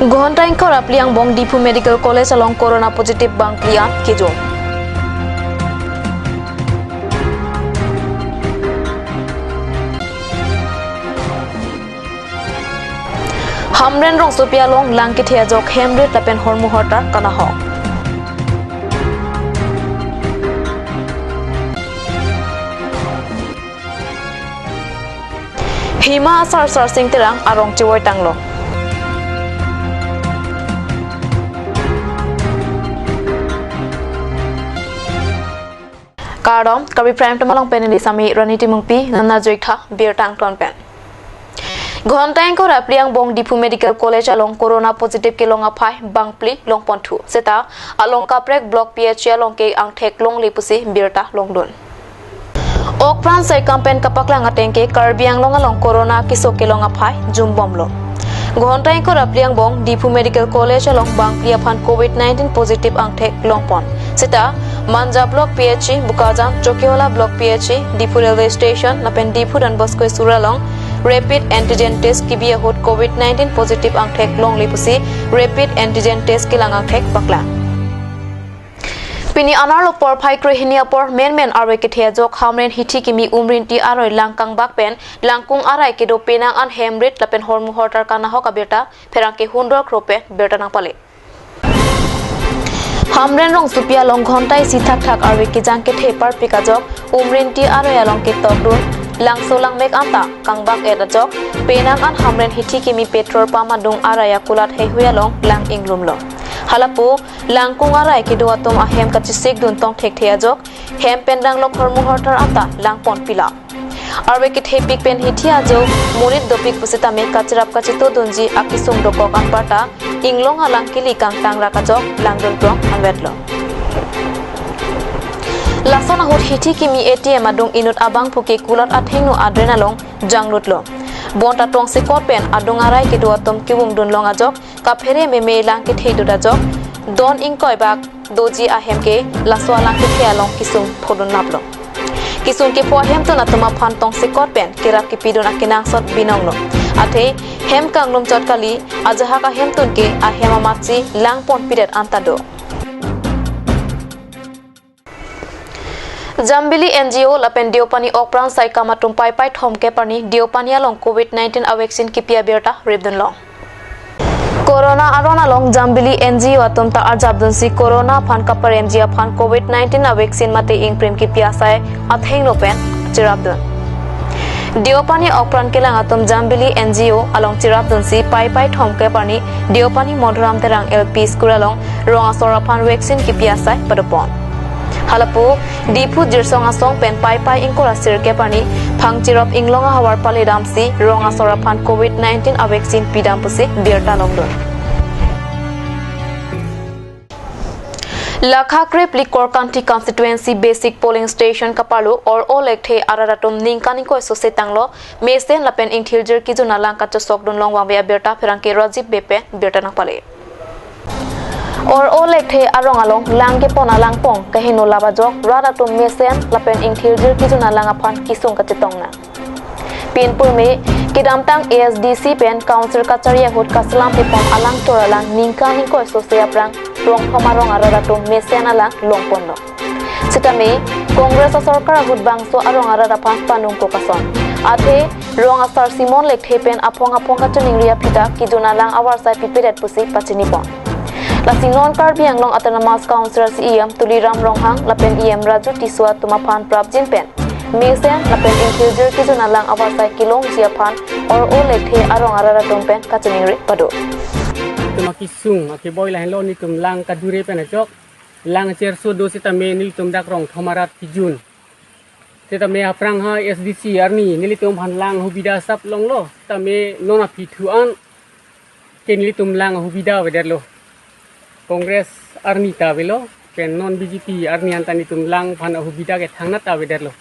Gohontain korap liang bong Dipu Medical College along corona positive bang plian kejo. Hamren rong supia long lang kithia jok hemre tapen hormu horta kana ho. Hima sar sing terang arong ciwoi tanglo. Kardom Karbi Prime Tamalong Penili Sami Raniti Mungpi Nana Joikha Beer Tang Ton Pen. Gohontain korap liang bong Dipu Medical College along corona positive ke long apai bangpli long pontu. Seta along kaprek block PH along ke ang thek long lipusi Beerta long don. Ok pran sai campaign kapaklang ateng ke Karbi ang long along corona kisok ke long apai jumbom lo. Gohontain korap liang bong Dipu Medical College along bangpli aphan COVID-19 positive ang thek long pon. Seta Manja Block PH, Bukajan, Chokiola Block PH, Dipu Railway Station, Napen Dipu dan Bosko Suralong, Rapid Antigen Test Kibia Hot COVID-19 positive ang thek long lipusi, Rapid Antigen Test kilang ang thek bakla. Pini anar lopor phai kre hinia por men arwe ke thia jok hamren hithi kimi umrin ti aroi langkang bakpen langkung arai ke do penang an hemrit lapen hormu hortar kana hoka beta pherang ke hundor krope beta nang pale. Hamren rong supia long Gohontai si thak arwe ki jangke thepar pikajok umrin ti aro along ke tokdun langso lang mek anta kangbak eta jok penang an hamren hithi kimi petrol pama dung araya kulat he huyalong lang inglum lo halapu langkung arai ki duatom a hem kachisik dun tong thek thea jok hem pendang lo khormu hortar anta lang pon pila arwe ki thepik pen hithia jo murit dopik pusita me kachrap kachito dunji akisung dokok an pata inglong alang kili kang tang rakajok langdon prong anwetlo lasona hot hithi kimi ATM adung inut abang phuki kulat athengnu adrenalong janglutlo bonta tong sikot pen adung arai ke duatom kibum dun long ajok kaphere me lang ke theidu dajok don ingkoi bak doji ahem ke laswa lang ke thialong kisung phodun naplo kisung ke po hem to na tuma phan tong sikot pen kirap ki pidon akinang sot binong lo athe hem kanglum chot kali ajaha ka hem tun ke a hema machi lang pon piret antado Jambili NGO lapen diopani okpran sai kamatum pai thom ke pani diopani along COVID-19 a vaccine kipia berta ribdun long Corona arona long Jambili NGO atum ta arjabdun si corona phan kapar MG phan COVID-19 a vaccine mate ing prem kipia sai atheng no pen chirabdun Diopani okpran kelang atum Jambili NGO along chirabdun si pai thom ke pani diopani modram terang LP school along ronga sora phan vaccine kipia sai padopon Halapu Dipu jirsong asong pen pai ingkora sirke pani phangchirop inglonga hawar pale damsi ronga sora phan COVID-19 a vaccine pidam pusi berta longdon Lakhakre Plikor County Constituency Basic Polling Station Kapalu or Olekte Araratum Ninkani ko sosetanglo mesen lapen inthiljer kijuna langka chosok don longwang be berta pherangke Rajib Bepe berta napale or olekte arong along langke pona langpong kahino labajok radatum mesen lapen inthiljer kijuna langaphan kisung katitongna pinpur me kidamtang ASDC pen council kacharia hut kaslam pipom alang toralang ningkani ko sosia prang rong phamarong aradatum mesen alang longpondo sitame congress sarkar hut bangso arong aradapan panung ko kason athe rong asar simon lekte pen apong kachuning ria phita kijuna lang awar sai pipiret pusi pachini pon Lasinon Karbi ang long autonomous councillor si EM Tuliram Ronghang lapen EM Raju Tiswa tumaphan prabjin pen mesen lapen infuser kijuna lang awasai kilong jiaphan or olekhe arong arara tumpen kachuning ri pado tumakisung akiboy lahin lo ni tum lang kadure pen ajok lang cherso do sitame nil tum dak rong thomarat kijun sitame aprang ha SDC arni nili tum phan lang hubida sap long lo tame nona pithuan ke nili tum lang hubida weder lo Congress arni tawelo pen non BJP arni antani tumlang phan ahubida ke thangna tawederlo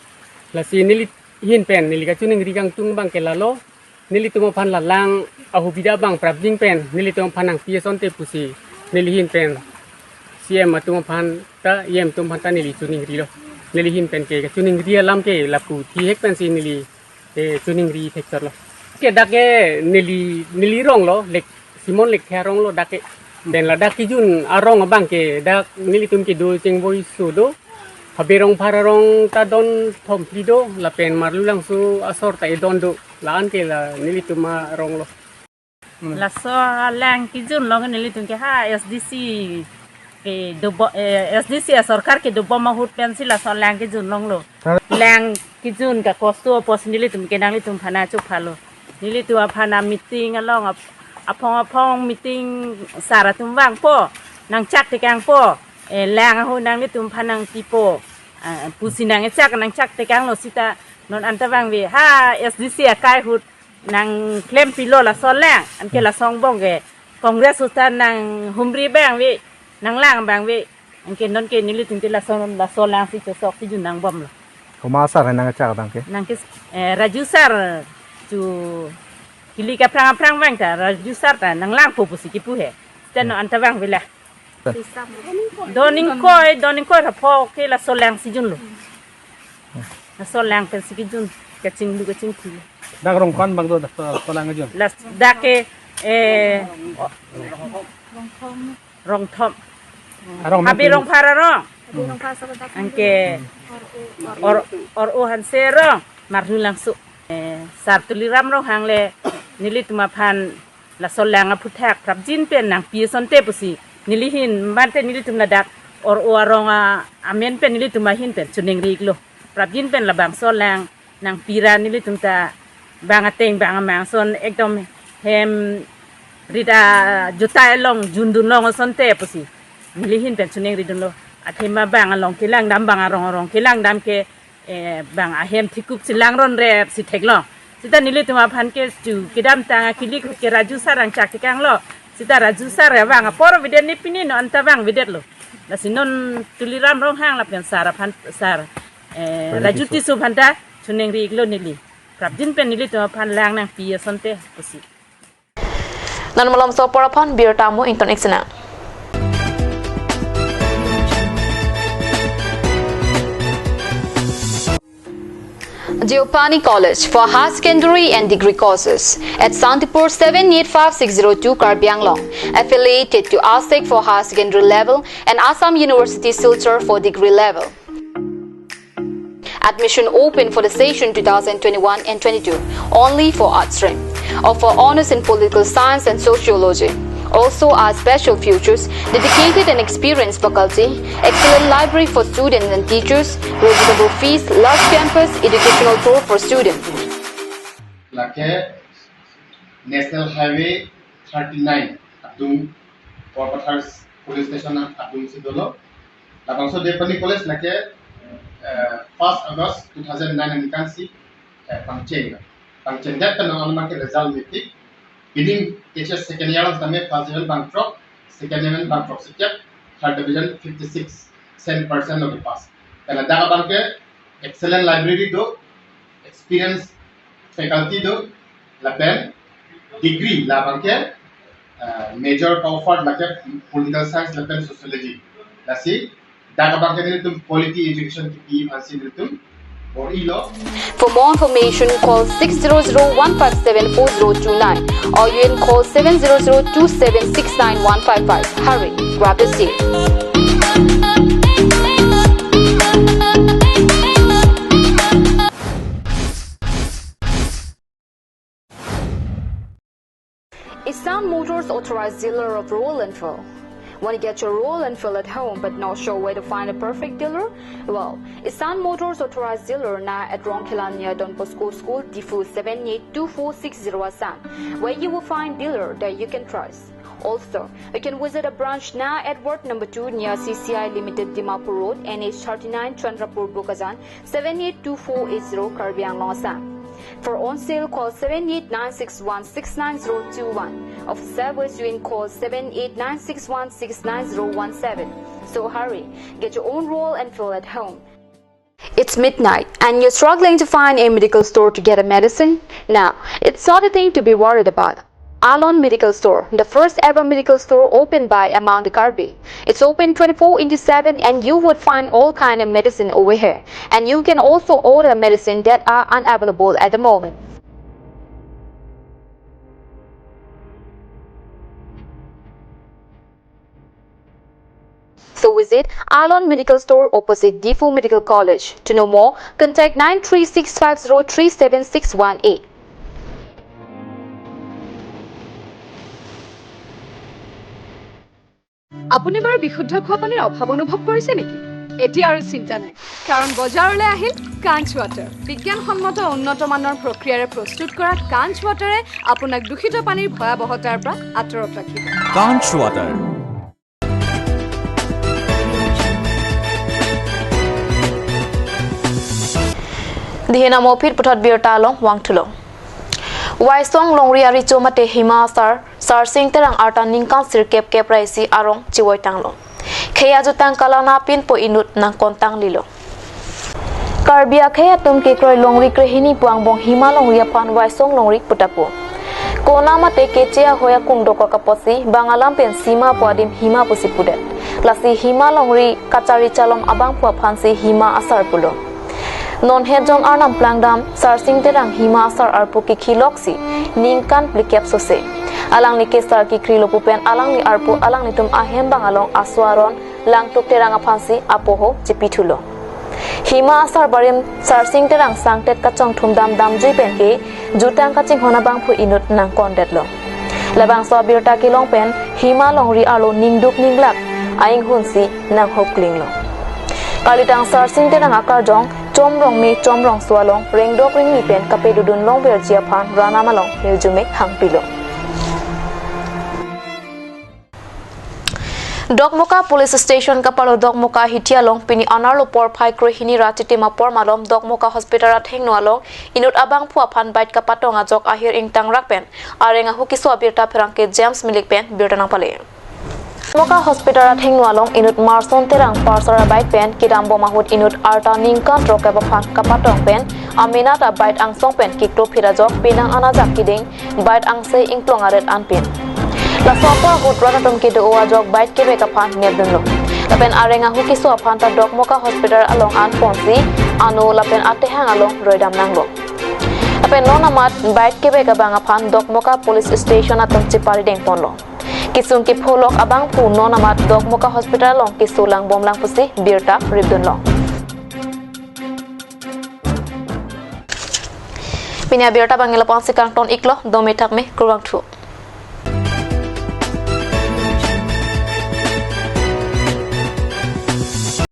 lasi nili hin pen nili ka chuning rigang tung bang ke lalo nili tum phan la lang ahubida bang prabjing pen nili tum phanang pieson te pusi nili hin pen CM atum phan ta yem tum phan ta nili chuning ri lo nili hin pen ke chuning ri lam ke lapu thi hek pen si nili chuning ri thek char lo ke dake nili rong lo lek Simon lek kherong lo dak den la dak kijun arong abang ke dak nilitum ki do jeng boy sudo habirong pararong ta don thom plido la pen marlulang su asor ta idon do laan ke la nilitum arong lo La so lang kijun lo nilitum ke ha SDC ke dubo SDC sarkar ke dubo mahut pensi la so lang kijun long lo lang kijun ka kosto pos nilitum ke nang litum phana chuk phalo nilitu phana meeting along apong meeting sara tum wang po nang chak te kang po lang ho nang litum phanang tipo pusinang chak nang chak te kang lo sita non antawang we ha SDC kai hut nang klem pilo la so lang an ke la song bong ke kongres utan nang humri bang we nang lang bang we an ke non ke nilitum te la so lang si sok ti jun nang bom lo Kuma sar nang chak dang ke nang ke raju sar chu kili ka prang wang ta raju sar ta nang lang pu si ki pu he ten no antawang we la doning koi ra pho ke la so lang si jun lo la so lang pen si ki jun ka ching lu ka ching thi dak rong kon bang do so lang jun la da ke rong thom arong abi rong phara rong angke or o han se rong mar nu lang su sar tuliram rong hang le nilit ma phan la sol lang a phuthak prap jin pen nang pi son te pusi nilihin man te nilitum la dak or o rong a amen pen nilitum ma hin pen chuning rik lo prap jin pen la bang sol lang nang pira nilitum ta bang ateng bang mang son ekdom hem rida juta long jundun long son te pusi nilihin pen chuning ridun lo athema bang along kilang dam bang arong kilang dam ke bang ahem thikup silang ron re si theklo sita nilituma phan ke chu kidam tanga kilik ke raju sarang chak kang lo sita raju sar ya bang por video ni pini no anta bang video lo la sinon tuliram rong hang la pen sara phan sar raju ti su phanta chuning ri lo nili prap jin pen nilituma phan lang nang pi sonte pusi nan malam so porapon bir tamu inton exena Diopani College for higher secondary and degree courses at Santipur 785602 Karbi, affiliated to ASEC for higher secondary level and Assam University Silchar for degree level. Admission open for the session 2021 and 22 only for art stream or for honors in political science and sociology. Also are special features, dedicated and experienced faculty, excellent library for students and teachers, reasonable fees, large campus, educational tour for students. Like National Highway 39 Abdum Porpathars Police Station Abdum Sidolo. Also Diopani College like 1st August 2009 and you can see Pangcheng that can on market result meeting. Beginning teachers second year of the first level Bangkok, second level Bangkok subject, third division 56% of the pass. And at that bank, excellent library do, experienced faculty do, la pen, degree la bank, major offered like political science, la pen sociology. La see, that bank nilitum quality education to be considered. For more information, call 600-157-4029 or you can call 700-2769155. Hurry, grab the seat. Isan Motors authorized dealer of Royal Enfield. Want to get your Royal Enfield at home but not sure where to find a perfect dealer? Well, Isan Motors authorized dealer now at Ronkilan near Don Bosco School, Difu 782460 Assam, where you will find dealer that you can trust. Also, you can visit a branch now at Ward number 2 near CCI Limited Dimapur Road, NH 39 Chandrapur Bukazan 782480 Karbi Anglong Assam. For on sale, call 7896169021. Of service, you can call 7896169017. So hurry, get your own Royal Enfield at home. It's midnight and you're struggling to find a medical store to get a medicine? Now, it's not a thing to be worried about. Alon Medical Store, the first ever medical store opened by Amount Karbi. It's open 24/7 and you would find all kind of medicine over here. And you can also order medicine that are unavailable at the moment. So visit Alon Medical Store opposite Defu Medical College. To know more, contact 93650376618. আপুনি বাৰু বিশুদ্ধ খোৱা পানীৰ অভাৱ অনুভৱ কৰিছে নেকি? এতিয়া আৰু চিন্তা নাই, কাৰণ বজাৰলৈ আহিল কাঞ্চ ৱাটাৰ। বিজ্ঞানসন্মত উন্নত মানৰ প্ৰক্ৰিয়াৰে প্ৰস্তুত কৰা কাঞ্চ ৱাটাৰে আপোনাক দূষিত পানীৰ ভয়াৱহতাৰ পৰা আঁতৰত ৰাখিব। কাঞ্চ water. Dihena mopit putat birta long wangthulo. Waisong longri ari chomate hima sar sing terang arta ningkan sirkep kep raisi arong chiwoi tanglo. Kheya jutang kalana pin po inut nang kontang lilo. Karbi kheya tum ke kroi longri krehini puang bong hima longri pan waisong longri putapu. Kona mate kechea hoya kungdo ko kaposi bangalam pen sima puadim hima pusi pudet. Lasi hima longri kachari chalom abang pua phansi hima asar pulo. Non hejong arnam plangdam sarsing terang hima asar arpu ki khiloksi ningkan plikep sose alang ni kesar ki krilo pupen alang ni arpu alang ni tum ahem bangalong aswaron lang tuk terang aphansi apoho chipithulo hima asar barim sarsing terang sangtet kachong thumdam damjui penke jutang kaching hona bang phu inut nang kondetlo labang so birta ki long pen hima longri alo ningduk ninglak aing hunsi nang hoklinglo kalitang sarsing terang akar jong chomrong mi chomrong swalong rengdok ring mi pen kape dudun long verjia phan rana malong hirjume hangpilo Dokmoka police station kapalo Dokmoka hitialong pini anarlo por phai krohini ratite mapor malom Dokmoka hospital at hengnoalong inut abang phua phan bait kapatong ajok ahir ingtang rakpen arenga hukiso abirta pherangke James Milik pen birtanang pale Moka hospital at hengnoalong inut marson terang parsara bait pen kidambo mahut inut arta ningkan trokeba phan kapatong pen aminata bait angsong pen kikto phirajok pinang anajak kiding bait angse ingplong aret anpin la sopa hut ranatom ke do ajok bait kebe ka phan nebdunlo lapen arenga hukiso phan ta Dokmoka hospital along an ponsi anu lapen atehang along roidam nanglo lapen nonamat bait kebe ka banga phan Dokmoka police station atom chipari deng ponlo Kisung ki pholok abang pu nonamat Dokmoka hospital long kisulang bomlang pusi birta ribdun long Pinya birta bangela pansi kangton iklo dometak me kurang thu